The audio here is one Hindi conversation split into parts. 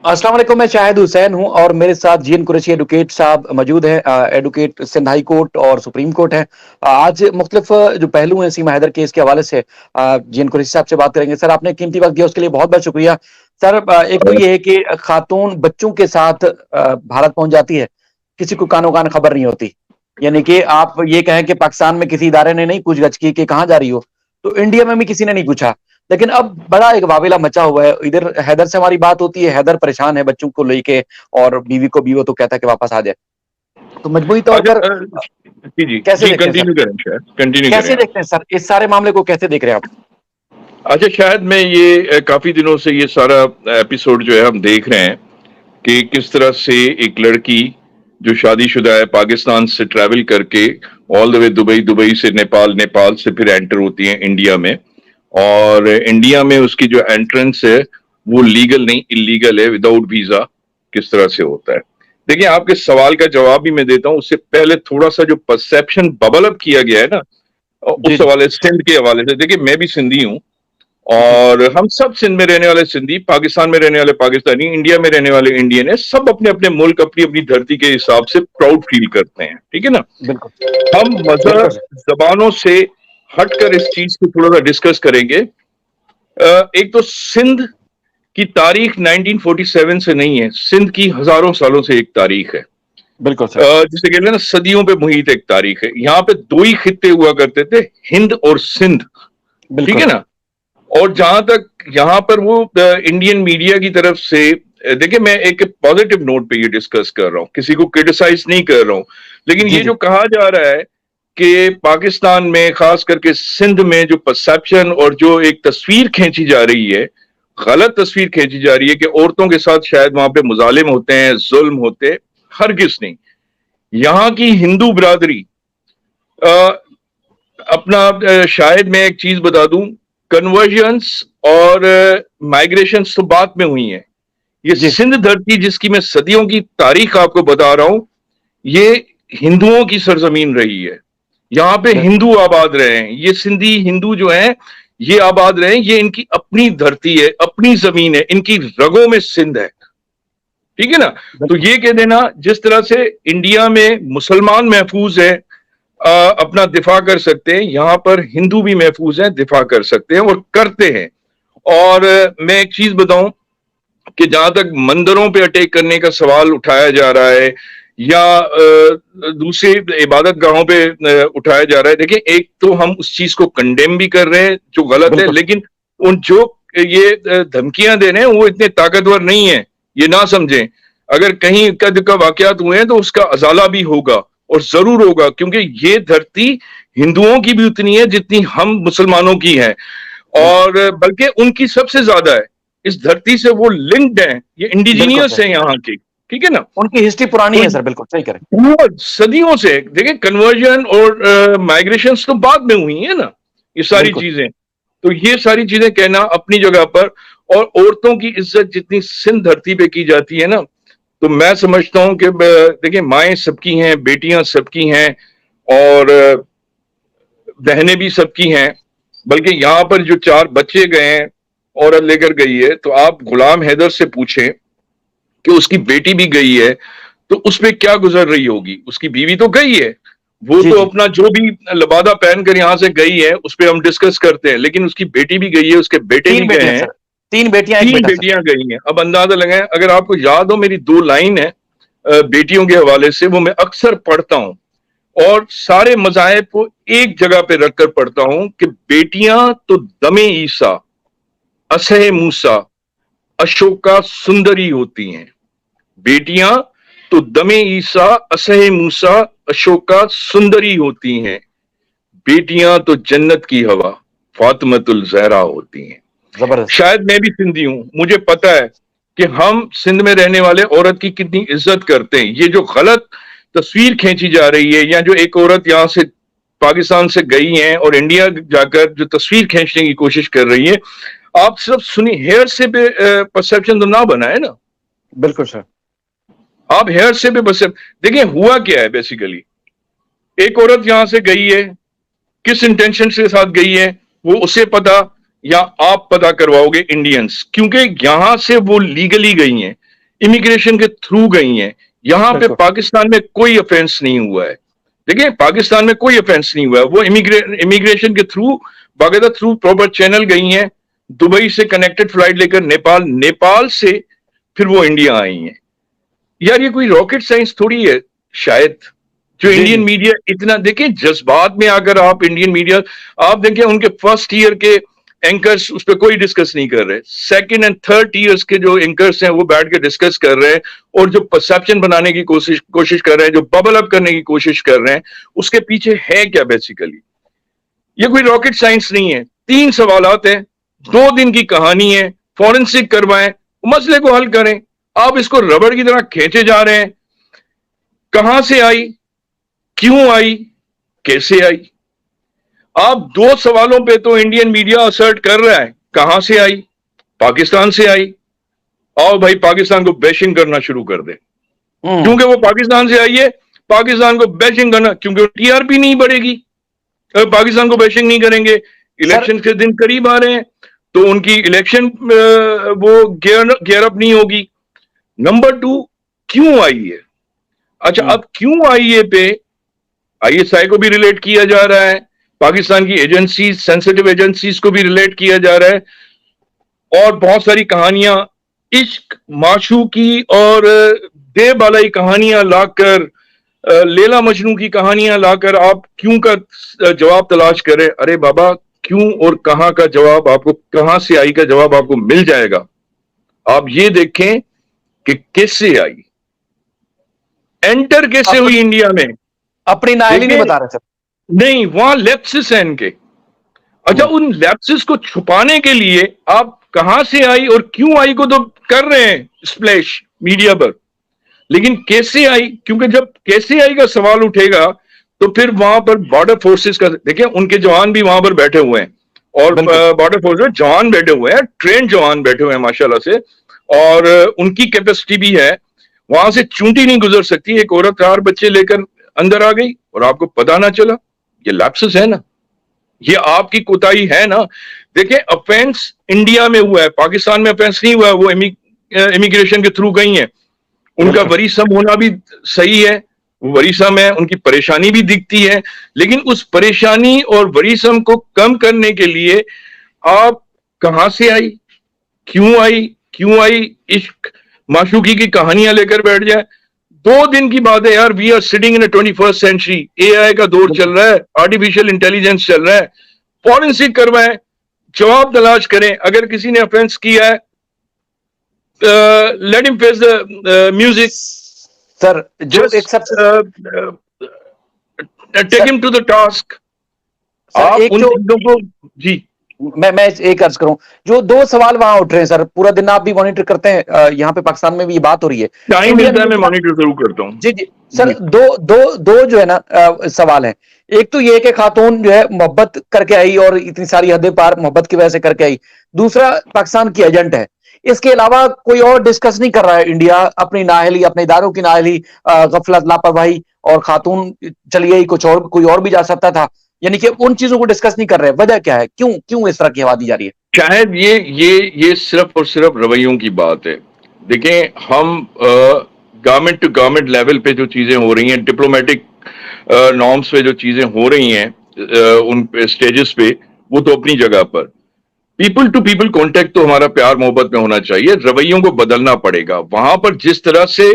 अस्सलाम वालेकुम, मैं शाहिद हुसैन हूँ और मेरे साथ जीएन कुरैशी एडवोकेट साहब मौजूद हैं। एडवोकेट सिंध हाई कोर्ट और सुप्रीम कोर्ट है। आज मुख्तलिफ जो पहलू हैं सीमा हैदर केस के हवाले से जीएन कुरैशी साहब से बात करेंगे। सर, आपने कीमती वक्त दिया उसके लिए बहुत बहुत शुक्रिया। सर, एक तो ये है कि खातून बच्चों के साथ भारत पहुंच जाती है, किसी को कानो कान खबर नहीं होती। यानी कि आप ये कहें कि पाकिस्तान में किसी इदारे ने नहीं पूछगछ की कि कहाँ जा रही हो, तो इंडिया में भी किसी ने नहीं पूछा। लेकिन अब बड़ा एक वावेला मचा हुआ है। इधर हैदर से हमारी बात होती है, हैदर परेशान है बच्चों को लेके और बीवी को भी वो तो कहता है कि वापस आ जाए। तो मजबूरी तौर अच्छा पर जी जी कैसे जी, देखते हैं सर? कंटिन्यू करें, शायद कंटिन्यू करें कैसे आप। देखते हैं सर, इस सारे मामले को कैसे देख रहे हैं आप? अच्छा, शायद मैं ये काफी दिनों से ये सारा एपिसोड जो है हम देख रहे हैं कि किस तरह से एक लड़की जो शादीशुदा है पाकिस्तान से ट्रैवल करके all the way Dubai, Dubai से नेपाल, नेपाल से फिर एंटर होती है इंडिया में। और इंडिया में उसकी जो एंट्रेंस है वो लीगल नहीं, इलीगल है, विदाउट वीजा। किस तरह से होता है, देखिए आपके सवाल का जवाब भी मैं देता हूं। उससे पहले थोड़ा सा जो परसेप्शन बबल अप किया गया है ना, जी उस जी हवाले सिंध के हवाले से, देखिए मैं भी सिंधी हूं जी और हम सब सिंध में रहने वाले सिंधी, पाकिस्तान में रहने वाले पाकिस्तानी, इंडिया में रहने वाले इंडियन है, सब अपने अपने मुल्क, अपनी अपनी धरती के हिसाब से प्राउड फील करते हैं, ठीक है ना। बिल्कुल हम बिल्कुल मजहब, सर। जबानों से हटकर इस चीज को थोड़ा सा डिस्कस करेंगे। एक तो सिंध की तारीख 1947 से नहीं है, सिंध की हजारों सालों से एक तारीख है। बिल्कुल सर। जिसे कहते हैं ना, सदियों पे मुहित एक तारीख है। यहाँ पे दो ही खित्ते हुआ करते थे, हिंद और सिंध, ठीक है बिल्कुल ना। और जहां तक यहाँ पर वो इंडियन मीडिया की तरफ से, देखिए मैं एक पॉजिटिव नोट पे ये डिस्कस कर रहा हूँ, किसी को क्रिटिसाइज नहीं कर रहा हूँ, लेकिन जी ये जी जो कहा जा रहा है कि पाकिस्तान में खास करके सिंध में जो परसेप्शन और जो एक तस्वीर खींची जा रही है, गलत तस्वीर खींची जा रही है कि औरतों के साथ शायद वहां पे मुजालिम होते हैं, जुल्म होते हैं। हरगिज नहीं। यहाँ की हिंदू बिरादरी, अ, शायद मैं एक चीज बता दूं, कन्वर्जन्स और माइग्रेशन तो बाद में हुई है। ये जी सिंध धरती जिसकी मैं सदियों की तारीख आपको बता रहा हूं, ये हिंदुओं की सरजमीन रही है। यहाँ पे बिल्कुल हिंदू आबाद रहे हैं, ये सिंधी हिंदू जो हैं ये आबाद रहे हैं, ये इनकी अपनी धरती है, अपनी जमीन है, इनकी रगों में सिंध है, ठीक है ना। तो बिल्कुल ये कह देना, जिस तरह से इंडिया में मुसलमान महफूज है, अपना दिफा कर सकते हैं, यहां पर हिंदू भी महफूज हैं, दिफा कर सकते हैं और करते हैं। और मैं एक चीज बताऊं कि जहां तक मंदिरों पे अटैक करने का सवाल उठाया जा रहा है या दूसरे इबादत गाहों पे उठाया जा रहा है, देखिए एक तो हम उस चीज को कंडेम भी कर रहे हैं जो गलत है, बिल्कुल लेकिन उन जो ये धमकियां दे रहे हैं वो इतने ताकतवर नहीं है, ये ना समझें। अगर कहीं इक्का दुक्का वाकयात हुए हैं तो उसका अजाला भी होगा और जरूर होगा, क्योंकि ये धरती हिंदुओं की भी उतनी है जितनी हम मुसलमानों की है, बिल्कुल और बल्कि उनकी सबसे ज्यादा है। इस धरती से वो लिंक्ड हैं, ये बिल्कुल इंडिजीनियस सर। है यहाँ की, ठीक है ना। उनकी हिस्ट्री पुरानी तो है सर, बिल्कुल सही करें। बहुत सदियों से देखिए, कन्वर्जन और माइग्रेशन तो बाद में हुई है ना, ये सारी बिल्कुल चीजें। तो ये सारी चीजें कहना अपनी जगह पर। और औरतों की इज्जत जितनी सिंध धरती पे की जाती है ना, तो मैं समझता हूं कि देखिए माएँ सबकी हैं, बेटियां सबकी हैं और बहनें भी सबकी हैं। बल्कि यहाँ पर जो 4 बच्चे गए हैं, औरत लेकर गई है, तो आप गुलाम हैदर से पूछें कि उसकी बेटी भी गई है तो उस पर क्या गुजर रही होगी। उसकी बीवी तो गई है, वो जी तो जी। अपना जो भी लबादा पहनकर यहां से गई है उस पर हम डिस्कस करते हैं, लेकिन उसकी बेटी भी गई है, उसके बेटे भी तीन गए बेटियां हैं। सर, तीन बेटियां एक 3 बेटा सर। बेटियां गई हैं। अब अंदाजा लगाएं, अगर आपको याद हो मेरी 2 लाइन है बेटियों के हवाले से, वो मैं अक्सर पढ़ता हूं और सारे मजाहब को एक जगह पे रखकर पढ़ता हूं कि बेटियां तो दमे ईसा, असह मूसा, अशोका सुंदरी होती हैं। बेटियां तो दमे ईसा, असह मूसा, अशोका सुंदरी होती हैं। बेटियां तो जन्नत की हवा, फातिमतुल जहरा होती हैं। जबरदस्त। शायद मैं भी सिंधी हूं, मुझे पता है कि हम सिंध में रहने वाले औरत की कितनी इज्जत करते हैं। ये जो गलत तस्वीर खींची जा रही है, या जो एक औरत यहां से पाकिस्तान से गई है और इंडिया जाकर जो तस्वीर खींचने की कोशिश कर रही है, आप सिर्फ सुनिए, हेयर से पे परसेप्शन तो ना बनाए ना। बिल्कुल सर। आप हेयर से पे परसेप्शन देखिए, हुआ क्या है बेसिकली। एक औरत यहां से गई है, किस इंटेंशन के साथ गई है वो उसे पता, या आप पता करवाओगे इंडियंस, क्योंकि यहां से वो लीगली गई हैं। इमिग्रेशन के थ्रू गई हैं। यहां पे बिल्कुल। पाकिस्तान में कोई ऑफेंस नहीं हुआ है। देखिए, पाकिस्तान में कोई ऑफेंस नहीं हुआ है। वो इमिग्रेशन के थ्रू बाकायदा थ्रू प्रॉपर चैनल गई हैं, दुबई से कनेक्टेड फ्लाइट लेकर नेपाल, नेपाल से फिर वो इंडिया आई हैं। यार ये कोई रॉकेट साइंस थोड़ी है शायद, जो जी, इंडियन जी। मीडिया इतना देखें जज्बात में आकर, आप इंडियन मीडिया आप देखें उनके फर्स्ट ईयर के एंकर्स उस पर कोई डिस्कस नहीं कर रहे, सेकंड एंड थर्ड ईयर्स के जो एंकर्स हैं वो बैठ के डिस्कस कर रहे हैं, और जो परसेप्शन बनाने की कोशिश कर रहे हैं, जो बबल अप करने की कोशिश कर रहे हैं, उसके पीछे है क्या बेसिकली। ये कोई रॉकेट साइंस नहीं है। 3 सवालात हैं, 2 दिन की कहानी है, फॉरेंसिक करवाएं, मसले को हल करें। आप इसको रबड़ की तरह खींचे जा रहे हैं। कहां से आई, क्यों आई, कैसे आई। आप 2 सवालों पे तो इंडियन मीडिया असर्ट कर रहा है, कहां से आई, पाकिस्तान से आई। आओ भाई पाकिस्तान को बैशिंग करना शुरू कर दे, क्योंकि वो पाकिस्तान से आई है। पाकिस्तान को बैशिंग करना, क्योंकि टीआरपी नहीं बढ़ेगी अगर पाकिस्तान को बैशिंग नहीं करेंगे। सर इलेक्शन के दिन करीब आ रहे हैं, तो उनकी इलेक्शन वो गेयर अप नहीं होगी। नंबर 2, क्यों आई है। अच्छा, अब क्यों आई है पे आईएसआई को भी रिलेट किया जा रहा है, पाकिस्तान की एजेंसीज, सेंसिटिव एजेंसीज को भी रिलेट किया जा रहा है, और बहुत सारी कहानियां, इश्क, माशूकी और देबालाई कहानियां लाकर, लैला मजनू की कहानियां लाकर आप क्यों का जवाब तलाश करें। अरे बाबा, क्यों और कहां का जवाब आपको, कहां से आई का जवाब आपको मिल जाएगा। आप ये देखें कि कैसे आई, एंटर कैसे हुई इंडिया में। अपनी नाअहली नहीं देखें, बता रहे सर। नहीं, वहां लैप्सेस हैं इनके। अच्छा, उन लैप्सेस को छुपाने के लिए आप कहां से आई और क्यों आई को तो कर रहे हैं स्प्लैश मीडिया पर, लेकिन कैसे आई, क्योंकि जब कैसे आई का सवाल उठेगा तो फिर वहां पर बॉर्डर फोर्सेस का, देखिए उनके जवान भी वहां पर बैठे हुए हैं, और बिल्कुल। बॉर्डर फोर्स में जवान बैठे हुए हैं, ट्रेन जवान बैठे हुए हैं माशाल्लाह से, और उनकी कैपेसिटी भी है। वहां से चूंटी नहीं गुजर सकती। एक औरत 4 बच्चे लेकर अंदर आ गई और आपको पता ना चला। ये लैप्सेस है ना, ये आपकी कोताही है ना। देखिए, ऑफेंस इंडिया में हुआ है, पाकिस्तान में ऑफेंस नहीं हुआ है। वो इमिग्रेशन के थ्रू गई हैं, उनका वरीसम होना भी सही है, वो वरीसम है, उनकी परेशानी भी दिखती है, लेकिन उस परेशानी और वरीसम को कम करने के लिए आप कहां से आई, क्यों आई, क्यों आई, इश्क माशूकी की कहानियां लेकर बैठ जाए। 2 दिन की बात है यार। We are sitting in 21st century, AI का दौर चल रहा है, आर्टिफिशियल इंटेलिजेंस चल रहा है। फॉरेंसिक करवाएं, जवाब तलाश करें। अगर किसी ने ऑफेंस किया है, let him face the music, sir जो एक जस्ट सबसे take him to the task. Sir आप एक उन जो चीजों को, जी, मैं एक अर्ज करूं, जो 2 सवाल वहां उठ रहे हैं सर, पूरा दिन आप भी मॉनिटर करते हैं, यहाँ पे पाकिस्तान में भी ये बात हो रही है। टाइम इंडियन मिलता है मैं मीडिया, मॉनिटर जरूर करता हूँ। जी जी सर, जी, दो जो है ना सवाल है। एक तो ये कि खातून जो है मोहब्बत करके आई और इतनी सारी हदें पार मोहब्बत की वजह से करके आई। दूसरा, पाकिस्तान की एजेंट है। इसके अलावा कोई और डिस्कस नहीं कर रहा है इंडिया अपनी नाअहली, अपने इदारों की नाअहली, गफलत, लापरवाही, और खातून चली गई, कुछ और, कोई और भी जा सकता था, यानी कि उन चीजों को डिस्कस नहीं कर रहे। वजह क्या है, क्यों क्यों इस तरह की हवा दी जा रही है। शायद ये सिर्फ और सिर्फ रवैयों की बात है। देखें, हम गवर्नमेंट टू गवर्नमेंट लेवल पे जो चीजें हो रही हैं, डिप्लोमेटिक नॉर्म्स पे जो चीजें हो रही हैं, उन स्टेजेस पे, वो तो अपनी जगह पर। पीपल टू पीपल कांटेक्ट तो हमारा प्यार मोहब्बत में होना चाहिए। रवैयों को बदलना पड़ेगा। वहां पर जिस तरह से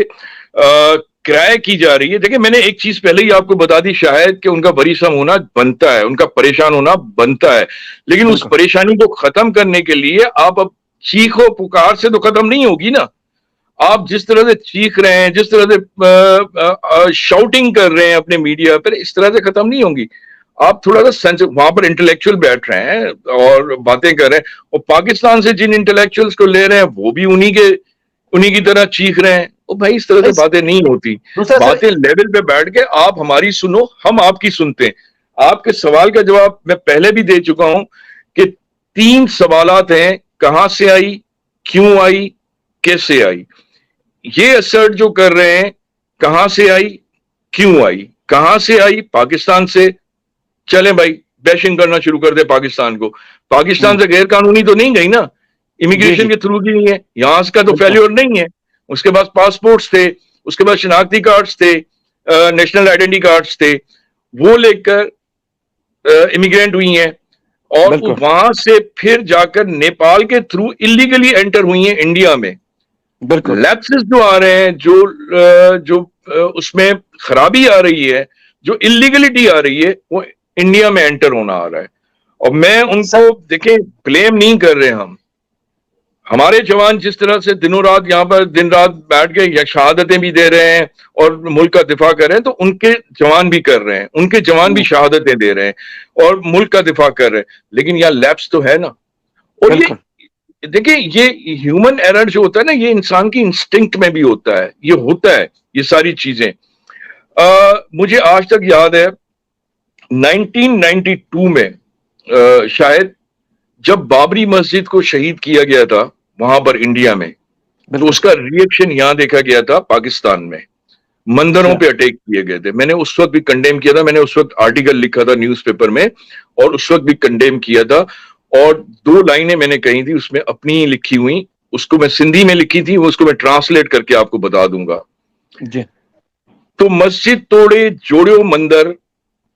किराए की जा रही है, देखिए मैंने एक चीज पहले ही आपको बता दी शायद, कि उनका वरीसम होना बनता है, उनका परेशान होना बनता है, लेकिन उस परेशानी को खत्म करने के लिए आप अब चीखो पुकार से तो खत्म नहीं होगी ना। आप जिस तरह से चीख रहे हैं, जिस तरह से शाउटिंग कर रहे हैं अपने मीडिया पर, इस तरह से खत्म नहीं होंगी। आप थोड़ा सा सेंस, वहां पर इंटेलेक्चुअल बैठ रहे हैं और बातें कर रहे हैं, और पाकिस्तान से जिन इंटेलेक्चुअल्स को ले रहे हैं वो भी उन्हीं की तरह चीख रहे हैं। ओ भाई, इस तरह से बातें नहीं होती। बातें लेवल पे बैठ के आप हमारी सुनो, हम आपकी सुनते हैं। आपके सवाल का जवाब मैं पहले भी दे चुका हूं कि 3 सवालात हैं, कहां से आई, क्यों आई, कैसे आई। ये असर्ट जो कर रहे हैं, कहां से आई, क्यों आई, कहां से आई, पाकिस्तान से, चले भाई बैशिंग करना शुरू कर दे पाकिस्तान को। पाकिस्तान से गैर कानूनी तो नहीं गई ना, इमिग्रेशन के थ्रू की नहीं है, यहां का तो फेल्योर नहीं है। उसके पास पासपोर्ट्स थे, उसके पास शनाख्ती कार्ड्स थे, नेशनल आइडेंटिटी कार्ड्स थे, वो लेकर इमिग्रेंट हुई हैं और बिल्कुल, वहां से फिर जाकर नेपाल के थ्रू इलीगली एंटर हुई हैं इंडिया में। बिल्कुल। लैप्सेस जो आ रहे हैं, उसमें खराबी आ रही है, जो इलीगलिटी आ रही है, वो इंडिया में एंटर होना आ रहा है। और मैं सर उनको देखें, ब्लेम नहीं कर रहे हम। हमारे जवान जिस तरह से दिनों रात यहाँ पर दिन रात बैठ के या शहादतें भी दे रहे हैं और मुल्क का दिफा कर रहे हैं, तो उनके जवान भी कर रहे हैं, उनके जवान भी शहादतें दे रहे हैं और मुल्क का दिफा कर रहे हैं, लेकिन यहाँ लैप्स तो है ना। और ये बिल्कुल, देखिए, ये ह्यूमन एरर जो होता है ना, ये इंसान की इंस्टिंक्ट में भी होता है, ये होता है, ये सारी चीजें। मुझे आज तक याद है 1992 में शायद, जब बाबरी मस्जिद को शहीद किया गया था वहां पर इंडिया में, तो बिल्कुल। उसका रिएक्शन यहां देखा गया था पाकिस्तान में, मंदिरों अच्छा, पे अटैक किए गए थे। मैंने उस वक्त भी कंडेम किया था, मैंने उस वक्त आर्टिकल लिखा था न्यूज़पेपर में और उस वक्त भी कंडेम किया था। और 2 लाइनें मैंने कही थी उसमें, अपनी लिखी हुई, उसको मैं सिंधी में लिखी थी, उसको मैं ट्रांसलेट करके आपको बता दूंगा। जी, तो मस्जिद तोड़े जोड़ियो मंदिर,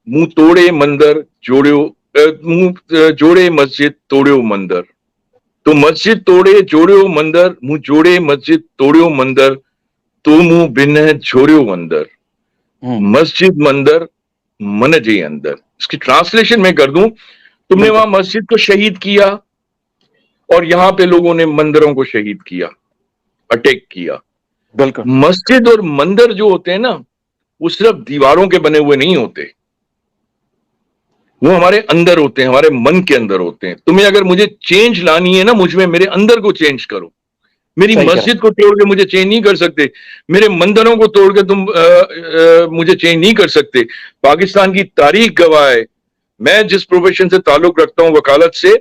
मुंह तोड़े मंदिर जोड़ियो, मुंह जोड़े मस्जिद तोड़ियो मंदिर। तो मस्जिद तोड़े जोड़ियो मंदिर, मुंह जोड़े मस्जिद तोड़ियो मंदिर, तो मुंह बिन जोड़ियो मंदिर, हुँ, मस्जिद मंदिर मन जे अंदर। इसकी ट्रांसलेशन मैं कर दूं, तुमने बिल्कुल, वहां मस्जिद को शहीद किया और यहां पे लोगों ने मंदिरों को शहीद किया, अटैक किया। बिल्कुल, मस्जिद और मंदिर जो होते हैं ना, वो सिर्फ दीवारों के बने हुए नहीं होते, वो हमारे अंदर होते हैं, हमारे मन के अंदर होते हैं। तुम्हें अगर मुझे चेंज लानी है ना, मुझ में, मेरे अंदर को चेंज करो। मेरी सही कह रहे हैं। मस्जिद को तोड़ के मुझे चेंज नहीं कर सकते, मेरे मंदिरों को तोड़ के तुम मुझे चेंज नहीं कर सकते। पाकिस्तान की तारीख गवाह है, मैं जिस प्रोफेशन से ताल्लुक रखता हूं, वकालत से,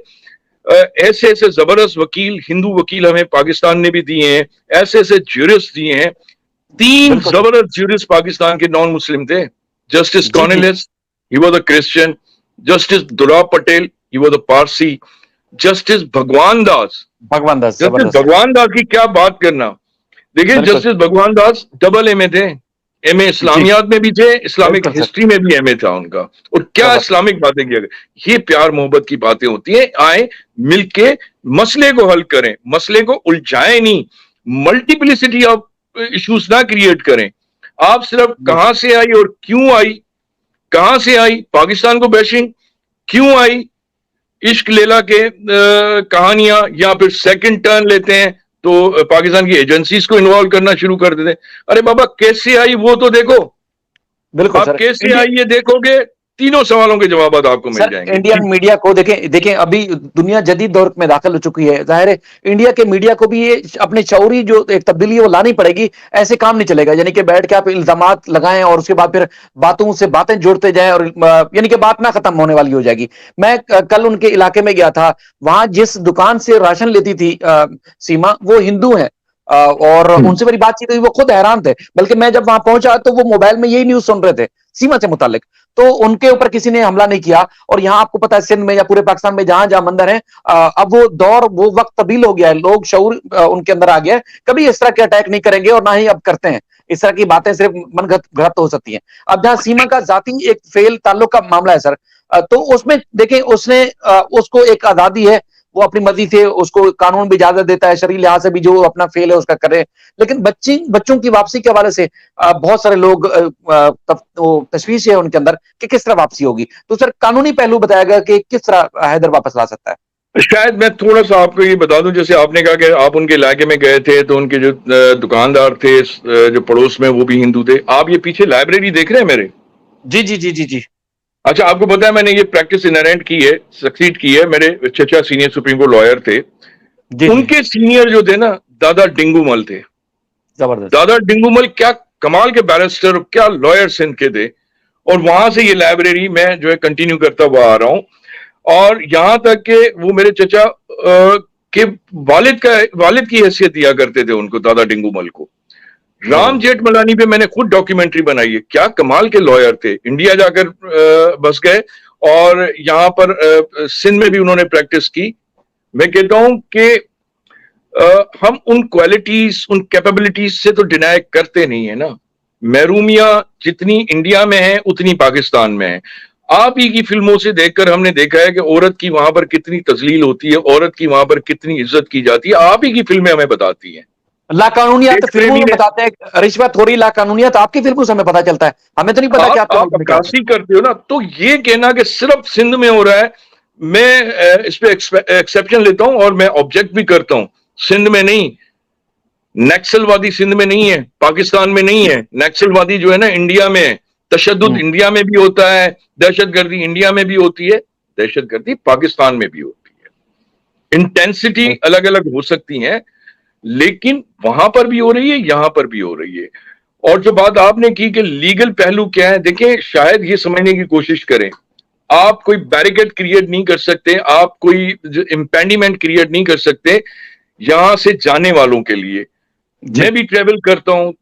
ऐसे ऐसे जबरदस्त वकील, हिंदू वकील हमें पाकिस्तान ने भी दिए हैं, ऐसे ऐसे ज्यूरिस्ट दिए हैं। 3 बिल्कुल सर। जबरदस्त ज्यूरिस्ट पाकिस्तान के नॉन मुस्लिम थे। जस्टिस जी, जी। Cornelius, he was a Christian. Justice Dorab Patel, he was a Parsi. Justice Bhagwan Das, भगवान दास जस्टिस ज़बरदस्त। भगवान दास की क्या बात करना। देखिए, बिल्कुल, जस्टिस भगवान दास डबल एमए थे, एमए जी, इस्लामियात में भी थे, इस्लामिक बिल्कुल सर, हिस्ट्री में भी एमए था उनका। और क्या ज़बरदस्त। इस्लामिक बातें किया गया। ये प्यार मोहब्बत की बातें होती हैं। आए मिलके मसले को हल करें, मसले को उलझाएं नहीं, मल्टीप्लिसिटी ऑफ इश्यूज ना क्रिएट करें। आप सिर्फ बिल्कुल, कहां से आई और क्यों आई, कहां से आई पाकिस्तान को बैशिंग, क्यों आई इश्क लैला के कहानियां, या फिर सेकंड टर्न लेते हैं तो पाकिस्तान की एजेंसीज को इन्वॉल्व करना शुरू कर देते हैं। अरे बाबा, कैसे आई वो तो देखो। बिल्कुल आप सर। कैसे इंडिया आई ये देखोगे, तीनों सवालों के जवाब आपको मिल सर, जाएंगे इंडियन जी। मीडिया को देखें देखें, अभी दुनिया जदीद दौर में दाखिल हो चुकी है। ज़ाहिर है इंडिया के मीडिया को भी ये अपने शऊरी जो एक तब्दीली है वो लानी पड़ेगी। ऐसे काम नहीं चलेगा, यानी कि बैठ के आप इल्ज़ामात लगाएँ और उसके बाद फिर बातों से बातें जोड़ते जाएँ और यानी कि बात ना खत्म होने वाली हो जाएगी। मैं कल उनके इलाके में गया था, वहाँ जिस दुकान से राशन लेती थी सीमा, वो हिंदू हैं। और उनसे मेरी बातचीत हुई, वो खुद हैरान थे। बल्कि मैं जब वहां पहुंचा तो वो मोबाइल में यही न्यूज़ सुन रहे थे, सीमा से मुताल्लिक। तो उनके ऊपर किसी ने हमला नहीं किया। और यहाँ आपको पता है सिंध में या पूरे पाकिस्तान में जहां-जहां मंदिर हैं, अब वो दौर, वो वक्त तब्दील हो गया है। लोग शऊर उनके अंदर आ गया है। कभी इस तरह के अटैक नहीं करेंगे और ना ही अब करते हैं। इस तरह की बातें सिर्फ मनगढ़ंत गलत हो सकती हैं। अब जहां सीमा का ज़ाती एक फ़ेल ताल्लुक का मामला है सर, तो उसमें देखिए उसने उसको एक आज़ादी है, वो अपनी मर्ज़ी से, उसको कानून भी इजाज़त देता है, शरई लिहाज़ से भी जो अपना फ़ेल है उसका करे। लेकिन बच्चों की वापसी के हवाले से बहुत सारे लोग तशवीश है उनके अंदर कि किस तरह वापसी होगी। तो सर कानूनी पहलू बताया गया कि किस तरह हैदर वापस ला सकता है। शायद मैं थोड़ा सा आपको ये बता दूं, जैसे आपने कहा कि आप उनके इलाके में गए थे तो उनके जो दुकानदार थे जो पड़ोस में, वो भी हिंदू थे। आप ये पीछे लाइब्रेरी देख रहे हैं मेरे? जी, जी, जी, जी, जी। अच्छा, आपको पता है मैंने ये प्रैक्टिस इनहेरेंट की है, सक्सीड की है। मेरे चचा सीनियर सुप्रीम कोर्ट लॉयर थे, जी, जी। उनके सीनियर जो थे ना, दादा डिंगूमल थे। जबरदस्त। दादा डिंगूमल क्या कमाल के बैरिस्टर, क्या लॉयर सिंध के थे। और वहां से ये लाइब्रेरी मैं जो है कंटिन्यू करता हुआ आ रहा हूं। और यहां तक कि वो मेरे चचा के वालिद की हैसियत दिया करते थे उनको, दादा डिंगूमल को। राम जबरदस्त। जेठमलानी पे मैंने खुद डॉक्यूमेंट्री बनाई है। क्या कमाल के लॉयर थे, इंडिया जाकर बस गए और यहां पर सिंध में भी उन्होंने प्रैक्टिस की। मैं कहता हूं कि हम उन क्वालिटीज, उन कैपेबिलिटीज से तो डिनाई करते नहीं है ना। महरूमिया जितनी इंडिया में है उतनी पाकिस्तान में है। आप ही की फिल्मों से देखकर हमने देखा है कि औरत की वहां पर कितनी तजलील होती है, औरत की वहां पर कितनी इज्जत की जाती है, आप ही की फिल्में हमें बताती हैं। लाकानूनियत देश फिल्मों प्रेमी में ने, बताते हैं, रिश्वत हो रही, लाकानूनियत आपकी फिल्मों से हमें पता चलता है, हमें तो नहीं पता कि आपके आप मुल्क में क्या होता अक्कासी करते हो ना, तो ये कहना कि सिर्फ सिंध में हो रहा है, मैं इस पे एक्सेप्शन लेता हूं और मैं ऑब्जेक्ट भी करता हूं। सिंध में नहीं, नक्सलवादी सिंध में नहीं है, पाकिस्तान में नहीं है। नक्सलवादी जो है ना इंडिया में है। तशद्दुद है। इंडिया में भी होता है, दहशतगर्दी इंडिया में भी होती है, दहशतगर्दी पाकिस्तान में भी होती है। इंटेंसिटी अलग अलग हो सकती है, लेकिन वहां पर भी हो रही है, यहां पर भी हो रही है। और जो बात आपने की कि लीगल पहलू क्या है, देखिए शायद ये समझने की कोशिश करें। आप कोई बैरिकेड क्रिएट नहीं कर सकते, आप कोई इम्पेंडिमेंट क्रिएट नहीं कर सकते यहां से जाने वालों के लिए। जी। मैं भी ट्रेवल करता हूं,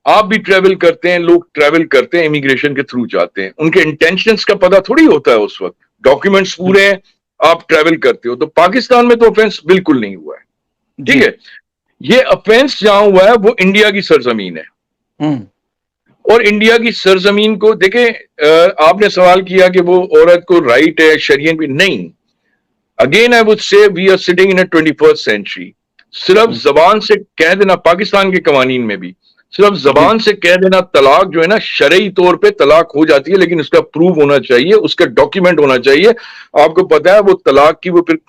आप भी ट्रेवल करते हैं, लोग ट्रेवल करते हैं, इमिग्रेशन के थ्रू जाते हैं, उनके इंटेंशंस का पता थोड़ी होता है उस वक्त। डॉक्यूमेंट्स पूरे हैं, आप ट्रेवल करते हो। तो पाकिस्तान में तो ऑफेंस बिल्कुल नहीं हुआ है, ठीक जी। है। ये ऑफेंस जहां हुआ है वो इंडिया की सरजमीन है, हम्म। और इंडिया की सरजमीन को देखें। आपने सवाल किया कि वो औरत को राइट है शरियत भी नहीं। Again I would say we are sitting in a 21st century. सिर्फ जबान से कह देना, पाकिस्तान के कवानीन में भी सिर्फ जी। जबान से कह देना तलाक जो है ना, शरई तौर पे तलाक हो जाती है, लेकिन उसका प्रूफ होना चाहिए, उसका डॉक्यूमेंट होना चाहिए। आपको पता है वो तलाक की वो फिर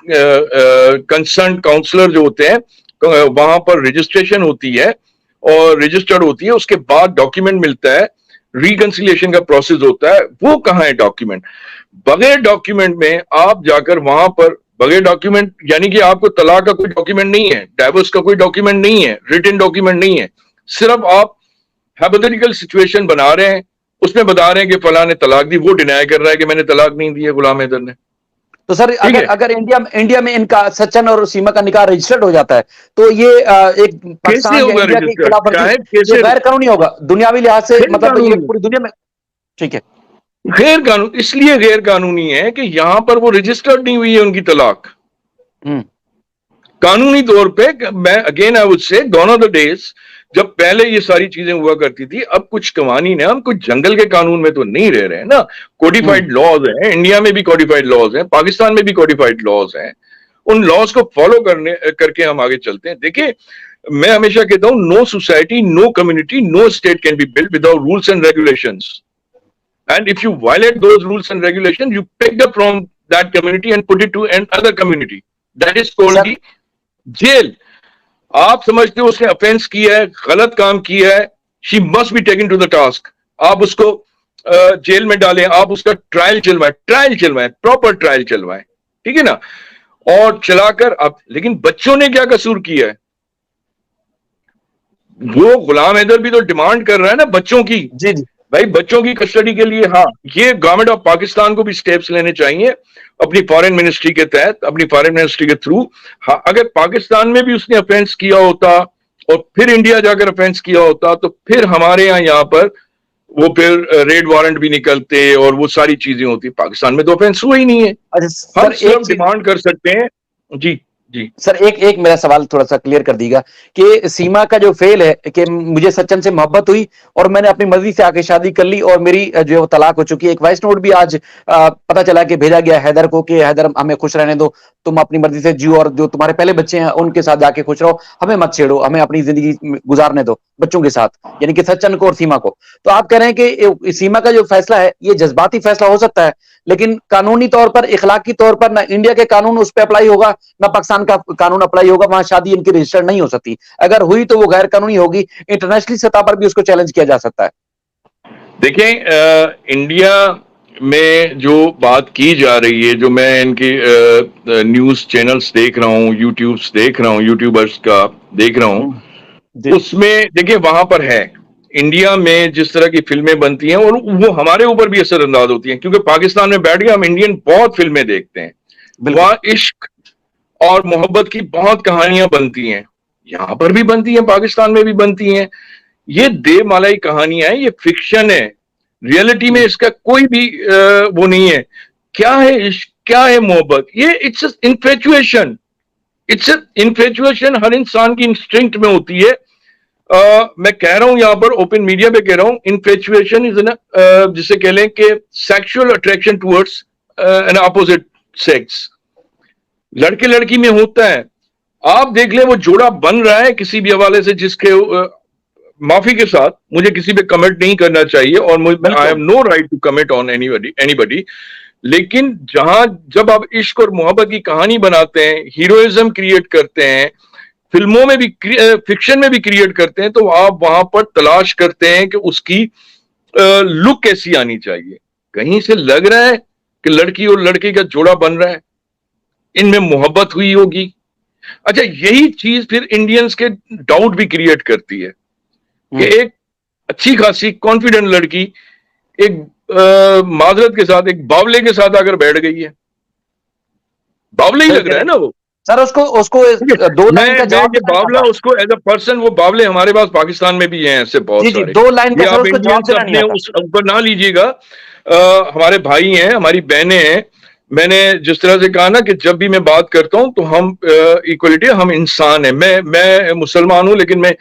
कंसर्न काउंसलर जो होते हैं, वहां पर रजिस्ट्रेशन होती है और रजिस्टर्ड होती है, उसके बाद डॉक्यूमेंट मिलता है, रिकंसिलिएशन का प्रोसेस होता है। वो कहां है डॉक्यूमेंट? बगैर डॉक्यूमेंट में आप जाकर वहां पर, बगैर डॉक्यूमेंट यानी कि आपको तलाक का कोई डॉक्यूमेंट नहीं है, डाइवोर्स का कोई डॉक्यूमेंट नहीं है, रिटन डॉक्यूमेंट नहीं है, सिर्फ आप हाइपोथेटिकल सिचुएशन बना रहे हैं, उसमें बता रहे हैं कि फलां ने तलाक दी, वो डिनाई कर रहा है कि मैंने तलाक नहीं दी है गुलाम हैदर ने। तो सर, ठीक अगर है, अगर इंडिया में इनका सचिन और सीमा का निकाह रजिस्टर्ड हो जाता है, तो ये एक कैसे पाकिस्तान या होगा इंडिया की रजिस्टर्ड? खिलाफ वर्जी, शायद ये कैसे गैर कानूनी होगा दुनियावी लिहाज से, गैर मतलब ये कानूनी, पूरी दुनिया में। ठीक है। गैर कानून इसलिए गैर कानूनी है कि यहां पर वो रजिस्टर्ड नहीं हुई है उनकी तलाक। हम्म। कानूनी तौर पे मैं अगेन आई वुड से गॉन ऑफ द डेज जब पहले ये सारी चीजें हुआ करती थी। अब कुछ कवानीन है, हम कुछ जंगल के कानून में तो नहीं रह रहे हैं ना। हम्म। कोडिफाइड लॉज हैं, इंडिया में भी कोडिफाइड लॉज हैं, पाकिस्तान में भी कोडिफाइड लॉज हैं। उन लॉज को फॉलो करने करके हम आगे चलते हैं। देखिए, मैं हमेशा कहता हूं, no society, no community, no state can be built without rules and regulations. And if you violate those rules and regulations, you pick up from that community and put it to another community. That is called sir. the jail. आप समझते हो उसने ऑफेंस किया है, गलत काम किया है, she must be taken to the task. आप उसको जेल में डालें, आप उसका ट्रायल चलवाएं, प्रॉपर ट्रायल चलवाएं, ठीक है ना। और चलाकर आप, लेकिन बच्चों ने क्या कसूर किया है? वो गुलाम हैदर भी तो डिमांड कर रहा है ना बच्चों की। जी। जी। भाई बच्चों की कस्टडी के लिए, हाँ, ये गवर्नमेंट ऑफ पाकिस्तान को भी स्टेप्स लेने चाहिए अपनी फॉरेन मिनिस्ट्री के तहत, अपनी फॉरेन मिनिस्ट्री के थ्रू। हाँ, अगर पाकिस्तान में भी उसने ऑफेंस किया होता और फिर इंडिया जाकर ऑफेंस किया होता, तो फिर हमारे यहाँ पर वो फिर रेड वारंट भी निकलते और वो सारी चीजें होती। पाकिस्तान में तो ऑफेंस हुआ ही नहीं है। अच्छा हम सर, एक सिर्फ चीज, डिमांड कर सकते हैं। जी, जी। सर एक एक मेरा सवाल थोड़ा सा क्लियर कर दीजिएगा कि सीमा का जो फेल है कि मुझे सचिन से मोहब्बत हुई और मैंने अपनी मर्जी से आके शादी कर ली और मेरी जो है वो तलाक हो चुकी है। एक वॉइस नोट भी आज पता चला कि भेजा गया हैदर को कि हैदर हमें खुश रहने दो, तुम अपनी मर्जी से जियो और जो तुम्हारे पहले बच्चे हैं उनके साथ जाके खुश रहो, हमें मत छेड़ो, हमें अपनी जिंदगी गुजारने दो बच्चों के साथ, यानी कि सचिन को और सीमा को। तो आप कह रहे हैं कि सीमा का जो फैसला है ये जज्बाती फैसला हो सकता है, लेकिन कानूनी तौर पर, इखलाकी तौर पर ना इंडिया के कानून उस पर अप्लाई होगा ना पाकिस्तान का कानून अप्लाई होगा, वहां शादी इनकी रजिस्टर्ड नहीं हो सकती। अगर हुई तो वो गैर कानूनी होगी, इंटरनेशनल सतह पर भी उसको चैलेंज किया जा सकता है। देखें, इंडिया में जो बात की जा रही है, जो मैं इनकी न्यूज चैनल्स देख रहा हूँ, यूट्यूब्स देख रहा हूँ, यूट्यूबर्स का देख रहा हूँ, जी। उसमें देखिए वहां पर है इंडिया में जिस तरह की फिल्में बनती हैं और वो हमारे ऊपर भी असरअंदाज होती हैं, क्योंकि पाकिस्तान में बैठ के हम इंडियन बहुत फिल्में देखते हैं। बिल्कुल। वहां इश्क और मोहब्बत की बहुत कहानियां बनती हैं, यहां पर भी बनती हैं, पाकिस्तान में भी बनती हैं। ये देवमालाई कहानियां हैं, ये फिक्शन है। रियलिटी में इसका कोई भी वो नहीं है। क्या है इश्क, क्या है मोहब्बत? ये इट्स इन्फेचुएशन, इट्स इन्फ्रेचुएशन हर इंसान की इंस्टिंक्ट में होती है। मैं कह रहा हूं यहां पर ओपन मीडिया पे कह रहा हूं, इन्फ्रेचुएशन इज एन, जिसे कह लें कि sexual attraction towards an opposite sex, लड़के लड़की में होता है। आप देख लें वो जोड़ा बन रहा है किसी भी हवाले से, जिसके माफी के साथ मुझे किसी पे कमेंट नहीं करना चाहिए और I have no right to comment on anybody, लेकिन जहां जब आप इश्क और मोहब्बत की कहानी बनाते हैं, हीरोइज्म क्रिएट करते हैं, फिल्मों में भी फिक्शन में भी क्रिएट करते हैं, तो आप वहां पर तलाश करते हैं कि उसकी लुक कैसी आनी चाहिए। कहीं से लग रहा है कि लड़की और लड़के का जोड़ा बन रहा है, इनमें मोहब्बत हुई होगी। अच्छा, यही चीज फिर इंडियंस के डाउट भी क्रिएट करती है कि एक अच्छी खासी कॉन्फिडेंट लड़की एक माजरत के साथ एक बावले के साथ आकर बैठ गई है, बावले ही लग रहा है ना वो सर। उसको उसको 2 लाइन का जवाब ये बावला उसको एज अ पर्सन, वो बावले हमारे पास पाकिस्तान में भी हैं ऐसे बहुत जी जी, सारे। 2 लाइन का ये सर आप उसको जवाब इंडियंस देना नहीं अपने आता। उस ऊपर ना लीजिएगा। हमारे भाई हैं, हमारी बहनें हैं। मैंने जिस तरह से कहा ना कि जब भी मैं बात करता हूं तो हम इक्वलिटी, हम इंसान हैं। मैं मुसलमान हूं, लेकिन मैं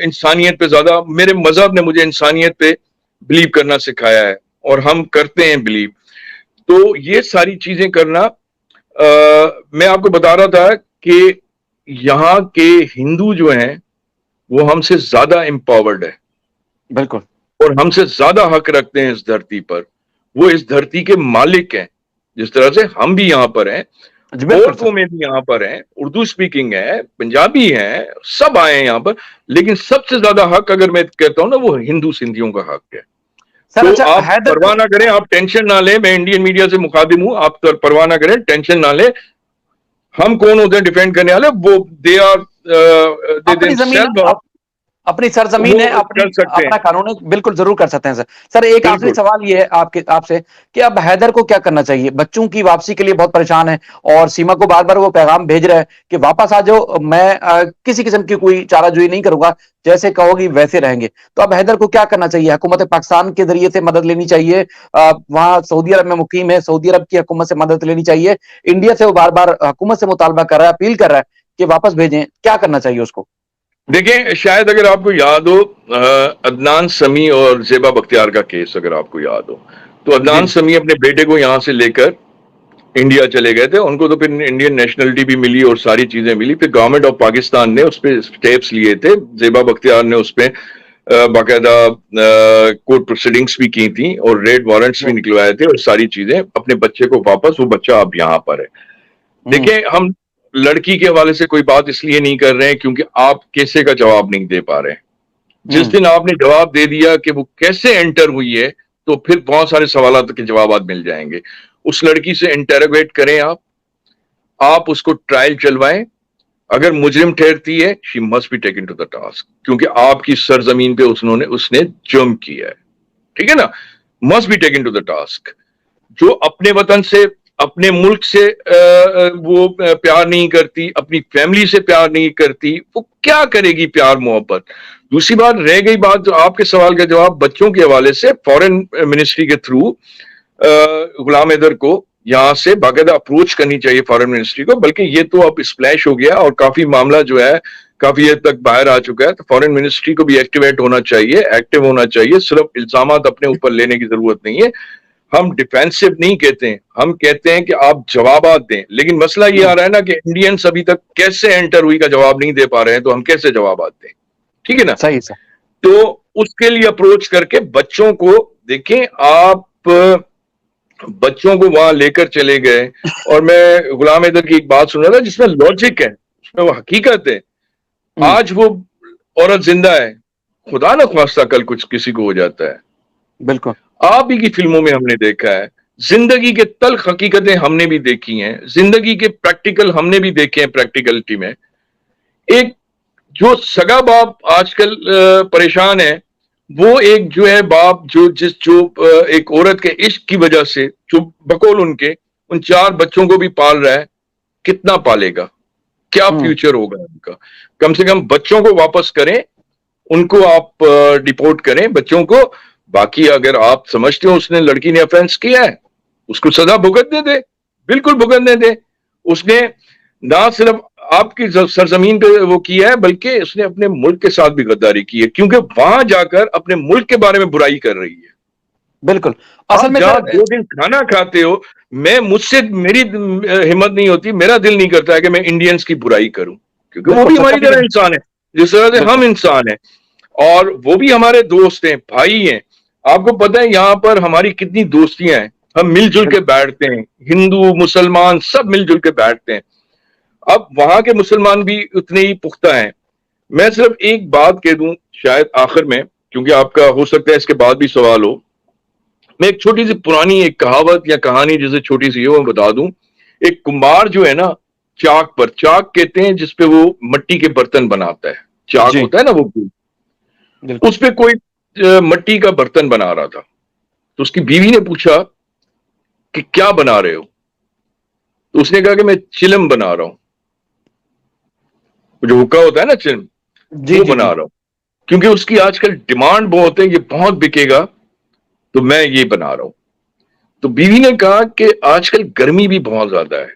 इंसानियत पे ज्यादा, मेरे मजहब ने मुझे इंसानियत पे बिलीव करना सिखाया है और हम करते हैं बिलीव। तो ये सारी चीजें करना, मैं आपको बता रहा था कि यहाँ के हिंदू जो हैं वो हमसे ज्यादा एम्पावर्ड है बिल्कुल। और हमसे ज्यादा हक रखते हैं इस धरती पर। वो इस धरती के मालिक हैं, जिस तरह से हम भी यहाँ पर हैं, और कौमें भी यहाँ पर हैं, उर्दू स्पीकिंग है, पंजाबी हैं, सब आए हैं यहाँ पर। लेकिन सबसे ज्यादा हक अगर मैं कहता हूं ना, वो हिंदू सिंधियों का हक है। सर तो अच्छा, आप परवाह ना करें, आप टेंशन ना लें। मैं इंडियन मीडिया से मुखातिब हूं, आप तो परवाह ना करें, टेंशन ना लें। हम कौन होते हैं डिफेंड करने वाले? वो दे आर अपनी जमीन, अपनी सरजमीन है, अपनी कर सकते अपना हैं, कानून है, बिल्कुल जरूर कर सकते हैं सर। सर एक आखिरी बिल्कुल। सवाल ये है आपके आपसे कि अब हैदर को क्या करना चाहिए? बच्चों की वापसी के लिए बहुत परेशान है और सीमा को बार बार वो पैगाम भेज रहा है कि वापस आ जाओ, मैं किसी किस्म की कोई चाराजोई नहीं करूंगा, जैसे कहोगी वैसे रहेंगे। तो अब हैदर को क्या करना चाहिए? हुकूमत पाकिस्तान के जरिए से मदद लेनी चाहिए, वहां सऊदी अरब में मुकीम है, सऊदी अरब की हुकूमत से मदद लेनी चाहिए, इंडिया से वो बार बार हुकूमत से मुतालबा कर रहा है, अपील कर रहा है कि वापस भेजें, क्या करना चाहिए उसको? देखें, शायद अगर आपको याद हो, अदनान समी और ज़ेबा बख्तियार का केस अगर आपको याद हो, तो अदनान समी अपने बेटे को यहां से लेकर इंडिया चले गए थे। उनको तो फिर इंडियन नेशनलिटी भी मिली और सारी चीजें मिली। फिर गवर्नमेंट ऑफ पाकिस्तान ने उस पर स्टेप्स लिए थे। ज़ेबा बख्तियार ने उस पर बाकायदा कोर्ट प्रोसीडिंग्स भी की थी और रेड वारंट्स भी निकलवाए थे और सारी चीजें। अपने बच्चे को वापस, वो बच्चा अब यहां पर है। देखिए, हम लड़की के हवाले से कोई बात इसलिए नहीं कर रहे हैं क्योंकि आप कैसे का जवाब नहीं दे पा रहे हैं। जिस दिन आपने जवाब दे दिया कि वो कैसे एंटर हुई है, तो फिर बहुत सारे सवालों के जवाब मिल जाएंगे। उस लड़की से इंटेरोगेट करें, आप उसको ट्रायल चलवाएं। अगर मुजरिम ठहरती है, she must be taken to the task, क्योंकि आपकी सरजमीन पे उसने जुर्म किया है। ठीक है ना? Must be taken to the task. जो अपने वतन से, अपने मुल्क से वो प्यार नहीं करती, अपनी फैमिली से प्यार नहीं करती, वो क्या करेगी प्यार मोहब्बत? दूसरी बात, रह गई बात जो आपके सवाल का जवाब बच्चों के हवाले से, फॉरेन मिनिस्ट्री के थ्रू गुलाम हैदर को यहां से बाकायदा अप्रोच करनी चाहिए फॉरेन मिनिस्ट्री को। बल्कि ये तो अब स्प्लैश हो गया और काफी मामला जो है काफी हद तक बाहर आ चुका है, तो फॉरेन मिनिस्ट्री को भी एक्टिवेट होना चाहिए, एक्टिव होना चाहिए। सिर्फ इल्जामात अपने ऊपर लेने की जरूरत नहीं है। हम डिफेंसिव नहीं कहते हैं, हम कहते हैं कि आप जवाबात दें। लेकिन मसला ये आ रहा है ना कि इंडियंस अभी तक कैसे एंटर हुई का जवाब नहीं दे पा रहे हैं, तो हम कैसे जवाबात दें? ठीक है ना? सही सर। तो उसके लिए अप्रोच करके बच्चों को देखें। आप बच्चों को वहां लेकर चले गए, और मैं गुलाम हैदर की एक बात सुन रहा था जिसमें लॉजिक है, उसमें वो हकीकत है। आज वो औरत जिंदा है, खुदा न ख्वास्ता कल कुछ किसी को हो जाता है। बिल्कुल। आप ही की फिल्मों में हमने देखा है, जिंदगी के तल्ख हकीकतें हमने भी देखी हैं, जिंदगी के प्रैक्टिकल हमने भी देखे हैं। प्रैक्टिकलिटी में एक जो सगा बाप आजकल परेशान है, वो एक जो है बाप जो एक औरत के इश्क की वजह से जो बकौल उन 4 बच्चों को भी पाल रहा है, कितना पालेगा? क्या फ्यूचर होगा उनका? कम से कम बच्चों को वापस करें, उनको आप डिपोर्ट करें बच्चों को। बाकी अगर आप समझते हो उसने, लड़की ने ऑफेंस किया है, उसको सजा भुगतने दे, बिल्कुल भुगतने दे। उसने ना सिर्फ आपकी सरजमीन पे वो किया है, बल्कि उसने अपने मुल्क के साथ भी गद्दारी की है, क्योंकि वहां जाकर अपने मुल्क के बारे में बुराई कर रही है। बिल्कुल। आप असल में जहां सर 2 दिन खाना खाते हो, मुझसे मेरी हिम्मत नहीं होती, मेरा दिल नहीं करता है कि मैं इंडियंस की बुराई करूं, क्योंकि वो बिल्कुल भी सर, हमारी कभी तरह नहीं। इंसान है, जिस तरह से बिल्कुल। हम इंसान हैं, और वो भी हमारे दोस्त हैं, भाई हैं। आपको पता है यहाँ पर हमारी कितनी दोस्तियां हैं, हम मिलजुल के बिल्कुल। बैठते हैं, हिंदू मुसलमान सब मिलजुल के बैठते हैं। अब वहां के मुसलमान भी उतने ही पुख्ता हैं। मैं सिर्फ एक बात कह दूं शायद आखिर में, क्योंकि आपका हो सकता है इसके बाद भी सवाल हो। मैं एक छोटी सी पुरानी एक कहावत या कहानी जिसे छोटी सी हो मैं बता दूं। एक कुम्हार जो है ना, चाक कहते हैं जिसपे वो मिट्टी के बर्तन बनाता है, चाक जी। होता है ना वो, बिल्कुल। उस पे कोई मिट्टी का बर्तन बना रहा था। तो उसकी बीवी ने पूछा कि क्या बना रहे हो? तो उसने कहा कि मैं चिलम बना रहा हूं, जो हुक्का होता है ना चिलम, जी वो जी बना जी। रहा हूं, क्योंकि उसकी आजकल डिमांड बहुत है, ये बहुत बिकेगा, तो मैं ये बना रहा हूं। तो बीवी ने कहा कि आजकल गर्मी भी बहुत ज्यादा है,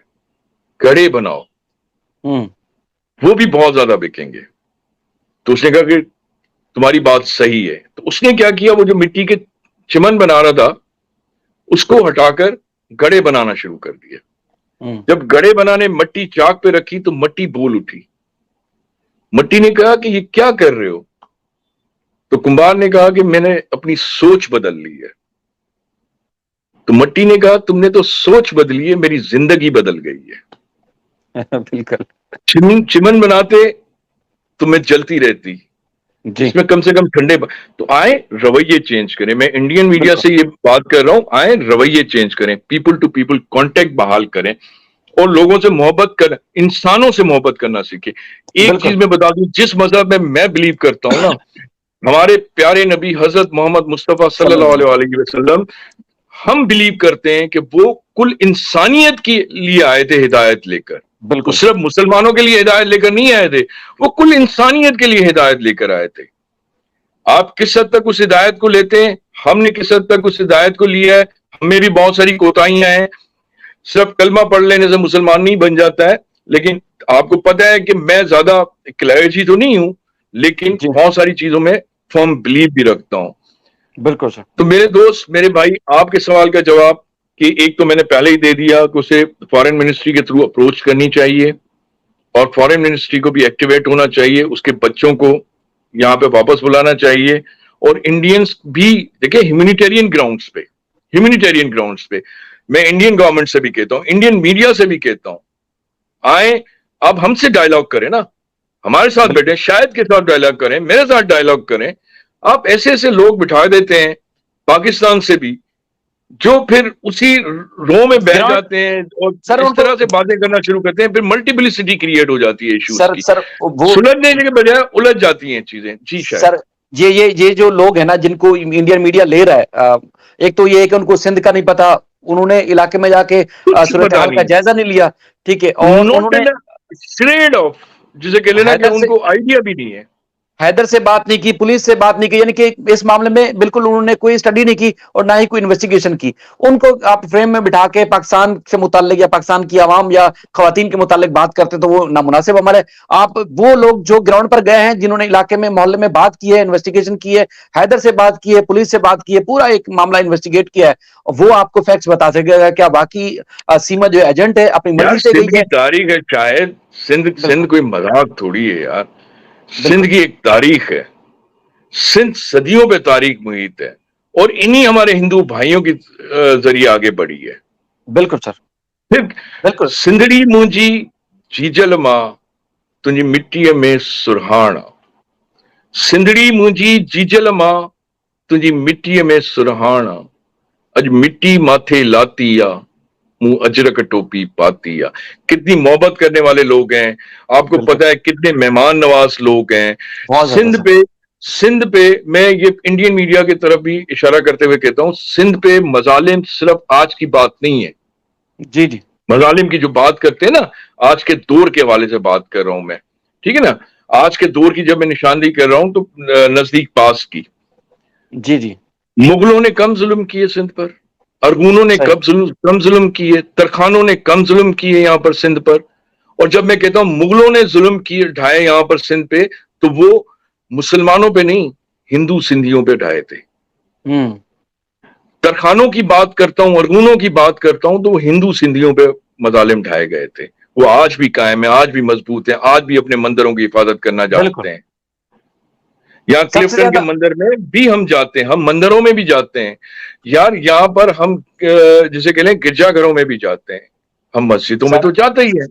घड़े बनाओ, हम्म। वो भी बहुत ज्यादा बिकेंगे। तो उसने कहा कि तुम्हारी बात सही है। तो उसने क्या किया, वो जो मिट्टी के चिमन बना रहा था उसको हटाकर गड़े बनाना शुरू कर दिया। हम्म। जब गड़े बनाने मट्टी चाक पे रखी तो मट्टी बोल उठी। मट्टी ने कहा कि ये क्या कर रहे हो? तो कुंभार ने कहा कि मैंने अपनी सोच बदल ली है। तो मट्टी ने कहा तुमने तो सोच बदली है, मेरी जिंदगी बदल गई है। बिल्कुल। चिमन चिमन बनाते तो मैं जलती रहती, जी। इसमें कम से कम तो आए रवैये चेंज करें। मैं इंडियन मीडिया बिल्कुल। से ये बात कर रहा हूं, आए रवैये चेंज करें, पीपल टू पीपल कांटेक्ट बहाल करें, और लोगों से मोहब्बत कर, इंसानों से मोहब्बत करना सीखे। एक चीज बिल्कुल। मैं बता दूं, जिस मजहब में मैं बिलीव करता हूं ना, हमारे प्यारे नबी हजरत मोहम्मद मुस्तफा सल्लल्लाहु सल्लल्लाहु अलैहि वसल्लम, हम बिलीव करते हैं कि वो कुल इंसानियत के लिए आए थे हिदायत लेकर। वो बिल्कुल। सिर्फ मुसलमानों के लिए हिदायत लेकर नहीं आए थे, वो कुल इंसानियत के लिए हिदायत लेकर आए थे। आप किस हद तक उस हिदायत को लेते हैं, हमने किस हद तक उस हिदायत को लिया है, हमें भी बहुत सारी कोताहियां हैं। सिर्फ कलमा पढ़ लेने से मुसलमान नहीं बन जाता है। लेकिन आपको पता है कि मैं ज्यादा क्लैरिटी तो नहीं हूं, लेकिन जी। बहुत सारी चीजों में फर्म बिलीव भी रखता हूं। बिल्कुल सर। तो मेरे दोस्त, मेरे भाई, आपके सवाल का जवाब कि एक तो मैंने पहले ही दे दिया कि उसे फॉरेन मिनिस्ट्री के थ्रू अप्रोच करनी चाहिए, और फॉरेन मिनिस्ट्री को भी एक्टिवेट होना चाहिए, उसके बच्चों को यहाँ पे वापस बुलाना चाहिए। और इंडियंस भी देखिए, ह्यूमैनिटेरियन ग्राउंड्स पे मैं इंडियन गवर्नमेंट से भी कहता हूं, इंडियन मीडिया से भी कहता हूं, आए अब हमसे डायलॉग करें ना, हमारे साथ बिल्कुल। बैठे, शायद के साथ डायलॉग करें, मेरे साथ डायलॉग करें। आप ऐसे ऐसे लोग बिठा देते हैं पाकिस्तान से भी, जो फिर उसी रो में बह ग्राउंड जाते हैं और सर इस उनको तरह से बातें करना शुरू करते हैं, फिर मल्टीपलिसिटी क्रिएट हो जाती है इश्यूज सर की, सर वो सुलझने के बजाय उलझ जाती हैं चीजें। जी शायद। सर ये जो लोग हैं ना जिनको इंडियन मीडिया ले रहा है, एक तो ये है कि उनको सिंध का नहीं पता, उन्होंने इलाके में जाके कुछ सूरत पता हाल का नहीं, जायजा नहीं लिया। ठीक है, और नॉट उन्होंने एन श्रेड ऑफ, जिसे कह लेना कि हैदर से उनको आइडिया भी नहीं है। हैदर से बात नहीं की, पुलिस से बात नहीं की, यानी कि इस मामले में बिल्कुल उन्होंने कोई स्टडी नहीं की और ना ही कोई इन्वेस्टिगेशन की। उनको आप फ्रेम में बिठा के पाकिस्तान से मुताल्लिक या पाकिस्तान की आवाम या खवातीन के मुताल्लिक बात करते तो वो नामुनासिब हमारे। आप वो लोग जो ग्राउंड पर गए हैं, जिन्होंने इलाके में मोहल्ले में बात की है, इन्वेस्टिगेशन की है, हैदर से बात की है, पुलिस से बात की है, पूरा एक मामला इन्वेस्टिगेट किया है, वो आपको फैक्ट्स बता सकेगा क्या बाकी सीमा जो एजेंट है अपनी यार मर्जी से सिंध गई की है। तारीख है शायद, सिंध सिंध बिल्कुल। कोई मजाक थोड़ी है यार। सिंध बिल्कुल। की एक तारीख है, सिंध सदियों पे तारीख मुहित है, और इन्हीं हमारे हिंदू भाइयों के जरिए आगे बढ़ी है। बिल्कुल सर। फिर बिल्कुल। सिंधड़ी मुंहिंजी जीजल मां तुंहिंजी मिट्टीअ में सुरहाना, सिंधड़ी मुंहिंजी जीजल मां तुंहिंजी मिट्टीअ में सुरहाना, अज मिट्टी माथे लाती आ, मुंह अजरक टोपी पाती आ। कितनी मोहब्बत करने वाले लोग हैं, आपको बिल्कुल। पता है कितने मेहमान नवाज लोग हैं। बहुत ज्यादा सिंध सर। पे सिंध पे मैं ये इंडियन मीडिया की तरफ भी इशारा करते हुए कहता हूं, सिंध पे मजालिम सिर्फ आज की बात नहीं है। जी जी। मजालिम की जो बात करते हैं ना, आज के दौर के हवाले से बात कर रहा हूं मैं, ठीक है ना। आज के दौर की जब मैं निशानदेही कर रहा हूं तो नजदीक पास की, जी जी। मुगलों ने कम जुल्म किए सिंध पर, अरगूनों ने सही। कम जुल्म किए, तरखानों ने कम जुल्म किए यहां पर सिंध पर, और जब मैं कहता हूं मुगलों ने जुल्म किए ढाए यहां पर सिंध पे, तो वो मुसलमानों पे नहीं, हिंदू सिंधियों पे ढाए थे। तरखानों की बात करता हूं, अरगुनों की बात करता हूं, तो वो हिंदू सिंधियों पे मजालिम ढाए गए थे। वो आज भी कायम है, आज भी मजबूत है, आज भी अपने मंदिरों की हिफाजत करना बिल्कुल। जानते हैं। यहाँ सबसे क्लिफ्टन के ज्यादा मंदिर में भी हम जाते हैं, हम मंदिरों में भी जाते हैं यार। यहाँ पर हम जिसे कह लें गिरजाघरों में भी जाते हैं, हम मस्जिदों में सर तो जाते ही हैं।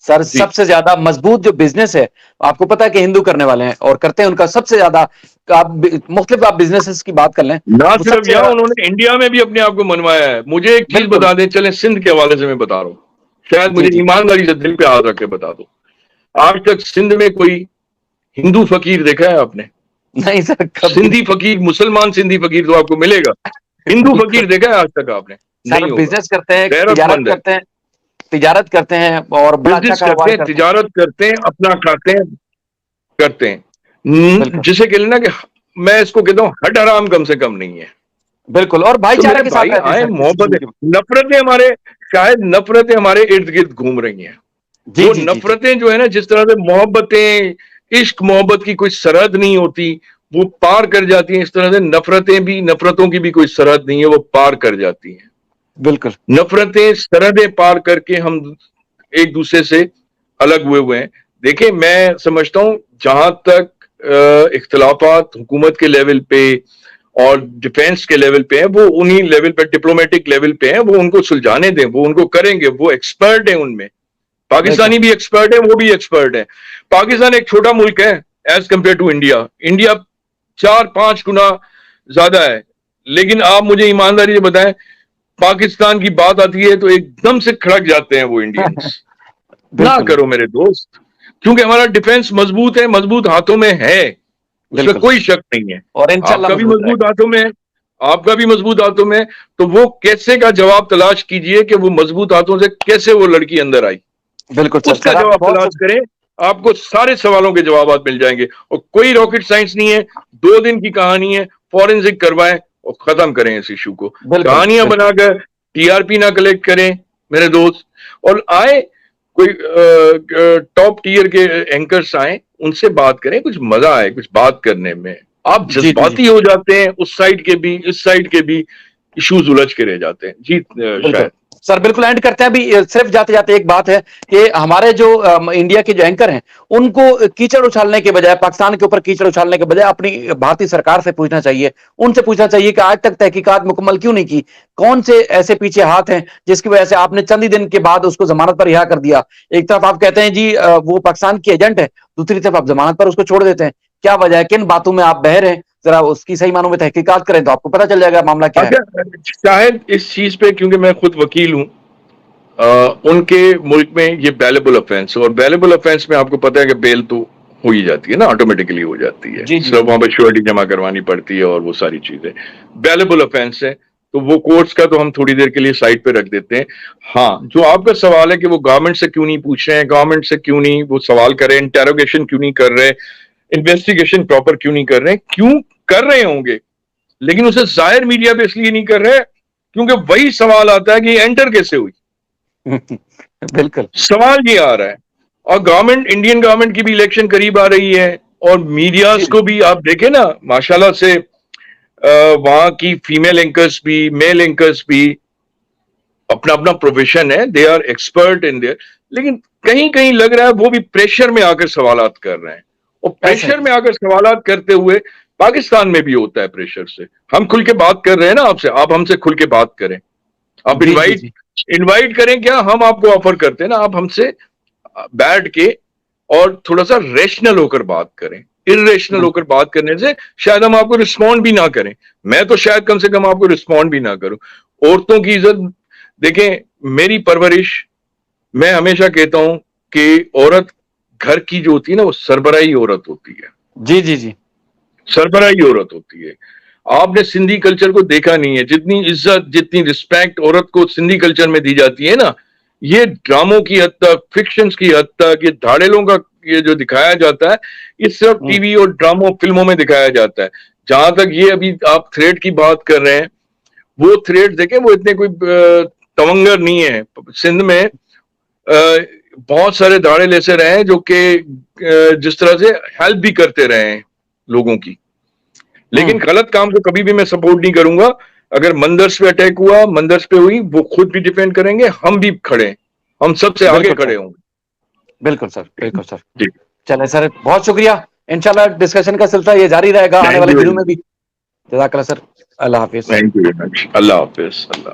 सर जी। सबसे ज्यादा मजबूत जो बिजनेस है, आपको पता है कि हिंदू करने वाले हैं और करते हैं उनका सबसे ज्यादा। आप मुख्तलिफ आप बिजनेसेस की बात कर लें ना तो सिर्फ सबसे यहाँ, ज्यादा। उन्होंने इंडिया में भी अपने आप को मनवाया है। मुझे एक चीज बिल्कुल। बता दें, चले सिंध के हवाले से मैं बता रहा हूँ, शायद जी मुझे जी। ईमानदारी से दिल पे हाथ रख के बता दो। आज तक सिंध में कोई हिंदू फकीर देखा है आपने? नहीं सर, कभी सिंधी नहीं। फकीर, मुसलमान सिंधी फकीर तो आपको मिलेगा, हिंदू फकीर बिल्कुल। देखा है आज तक आपने? सर नहीं होगा। बिजनेस करते हैं, तिजारत गैरतमंद है, करते हैं, तिजारत करते हैं और बड़ा अच्छा बिजनेस करते कारोबार हैं, करते हैं। तिजारत करते हैं, अपना खाते हैं, करते हैं। बिल्कुल। जिसे कह लेना कि मैं इसको कहता हूं हट हराम कम से कम नहीं है। बिल्कुल और तो भाईचारा मेरे के साथ भाई रहते हैं आए, सर किसी मोहब्बत चीज है। की। नफरतें हमारे, शायद नफरतें हमारे इर्द गिर्द घूम रही हैं। जी वो जी जी जी। नफरतें जो है ना, जिस तरह से मोहब्बतें, इश्क मोहब्बत की कोई सरहद नहीं होती, वो पार कर जाती हैं। इस तरह से नफरतें भी, नफरतों की भी कोई सरहद नहीं है, वो पार कर जाती हैं। बिल्कुल। नफरतें सरहदें पार करके हम एक दूसरे से अलग हुए हैं। देखिए, मैं समझता हूं जहां तक इख्तलाफात हुकूमत के लेवल पे और डिफेंस के लेवल पे है, वो उन्हीं लेवल पे, डिप्लोमेटिक लेवल पे है, वो उनको सुलझाने दें, वो उनको करेंगे, वो एक्सपर्ट है उनमें। बिल्कुल। पाकिस्तानी भी एक्सपर्ट है, वो भी एक्सपर्ट है। पाकिस्तान एक छोटा मुल्क है as compare to India. India 4-5 गुना ज्यादा है। लेकिन आप मुझे ईमानदारी से बताएं, पाकिस्तान की बात आती है तो एकदम से खड़क जाते हैं वो इंडियंस। ना बिल्कुल। करो मेरे दोस्त, क्योंकि हमारा डिफेंस मजबूत है, मजबूत हाथों में है, उसमें बिल्कुल कोई शक नहीं है। और इंशाल्लाह आपका भी मजबूत मजबूत रहेगा। हाथों में है, आपका भी मजबूत हाथों में है। तो वो कैसे का जवाब तलाश कीजिए कि वो मजबूत हाथों से कैसे वो लड़की अंदर आई, बिल्कुल सर। उसका सर आपने जवाब बहुत तलाश करें। आपको सारे सवालों के जवाब मिल जाएंगे। और कोई रॉकेट साइंस नहीं है, 2 दिन की कहानी है, फॉरेंसिक करवाएं और खत्म करें इस इशू को। बिल्कुल कहानियां बिल्कुल। बनाकर टीआरपी ना कलेक्ट करें मेरे दोस्त। और आए कोई टॉप टीयर के एंकर्स आए, उनसे बात करें, कुछ मजा आए कुछ बात करने में। आप जी जी जी। जज्बाती हो जाते हैं, उस साइड के भी इस साइड के भी इश्यूज उलझ के रह जाते हैं। जी बिल्कुल शायद सर, बिल्कुल एंड करते हैं। अभी सिर्फ जाते जाते एक बात है कि हमारे जो इंडिया के जो एंकर हैं, उनको कीचड़ उछालने के बजाय, पाकिस्तान के ऊपर कीचड़ उछालने के बजाय अपनी भारतीय सरकार से पूछना चाहिए, उनसे पूछना चाहिए कि आज तक तहकीकात मुकम्मल क्यों नहीं की। कौन से ऐसे पीछे हाथ हैं जिसकी वजह से आपने चंद ही दिन के बाद उसको जमानत पर रिहा कर दिया। एक तरफ आप कहते हैं जी वो पाकिस्तान की एजेंट है, दूसरी तरफ आप जमानत पर उसको छोड़ देते हैं। क्या वजह है, किन बातों में आप बह रहे हैं? जरा उसकी सही मानों में तहकीकात करें तो आपको पता चल जाएगा मामला क्या है। अच्छा, शायद इस चीज पे, क्योंकि मैं खुद वकील हूं, उनके मुल्क में ये बेलेबल ऑफेंस, और बेलेबल ऑफेंस में आपको पता है कि बेल तो हो ही जाती है ना, ऑटोमेटिकली हो जाती है, जी जी सिर्फ जी। वहां पर श्योरिटी जमा करवानी पड़ती है और वो सारी चीजें बेलेबल ऑफेंस है। तो वो कोर्ट्स का तो हम थोड़ी देर के लिए साइड पे रख देते हैं। हाँ, जो आपका सवाल है कि वो गवर्नमेंट से क्यों नहीं पूछ रहे हैं, गवर्नमेंट से क्यों नहीं वो सवाल कर रहे हैं, इंटेरोगेशन क्यों नहीं कर रहे, इन्वेस्टिगेशन प्रॉपर क्यों नहीं कर रहे, क्यों कर रहे होंगे, लेकिन उसे जाहिर मीडिया पे इसलिए नहीं कर रहे क्योंकि वही सवाल आता है कि एंटर कैसे हुई। बिल्कुल। सवाल ये आ रहा है। और गवर्नमेंट, इंडियन गवर्नमेंट की भी इलेक्शन करीब आ रही है, और मीडियाज जी को भी आप देखें ना, माशाल्लाह से वहां की फीमेल एंकर्स भी, मेल एंकर्स भी, अपना अपना प्रोफेशन है, they are expert in there. लेकिन कहीं कहीं लग रहा है वो भी प्रेशर में आकर सवालात कर रहे हैं, और ऐसा प्रेशर ही। में आकर सवालात करते हुए, पाकिस्तान में भी होता है प्रेशर से। हम खुल के बात कर रहे हैं ना आपसे, आप हमसे खुल के बात करें, आप जी जी इनवाइट जी। इनवाइट करें, क्या हम आपको ऑफर करते हैं ना, आप हमसे बैठ के और थोड़ा सा रेशनल होकर बात करें। इरेशनल होकर बिल्कुल। बात करने से शायद हम आपको रिस्पॉन्ड भी ना करें। मैं तो शायद कम से कम आपको रिस्पॉन्ड भी ना करूं। औरतों की इज्जत देखें, मेरी परवरिश, मैं हमेशा कहता हूं कि औरत घर की जो होती है ना, वो सरबराही औरत होती है, जी जी जी। सरबराही औरत होती है। आपने सिंधी कल्चर को देखा नहीं है, जितनी इज्जत, जितनी रिस्पेक्ट औरत को सिंधी कल्चर में दी जाती है ना, ये ड्रामों की हद तक, फिक्शंस की हद तक, ये धाड़ेलों का ये जो दिखाया जाता है, ये सिर्फ हम्म। टीवी और ड्रामों फिल्मों में दिखाया जाता है। जहां तक ये अभी आप थ्रेड की बात कर रहे हैं, वो थ्रेड देखें, वो इतने कोई तवंगर नहीं है। सिंध में बहुत सारे दाड़े लेसे रहे हैं जो कि जिस तरह से हेल्प भी करते रहे हैं लोगों की, लेकिन गलत काम को कभी भी मैं सपोर्ट नहीं करूंगा। अगर मंदिर्स पे अटैक हुआ, मंदिर्स पे हुई, वो खुद भी डिफेंड करेंगे, हम भी खड़े हैं, हम सबसे आगे बिल्कुल खड़े सर, होंगे। बिल्कुल सर, बिल्कुल सर। जी, चलें सर, बहुत शुक्रिया। इंशाल्लाह डिस्कशन का सिलसिला ये जारी रहेगा आने थैंक वाले यू दिनों वेरी में मच, भी। जज़ाकल्लाह सर। अल्लाह हाफ़िज़। Thank you very much, Allah Hafiz, Allah.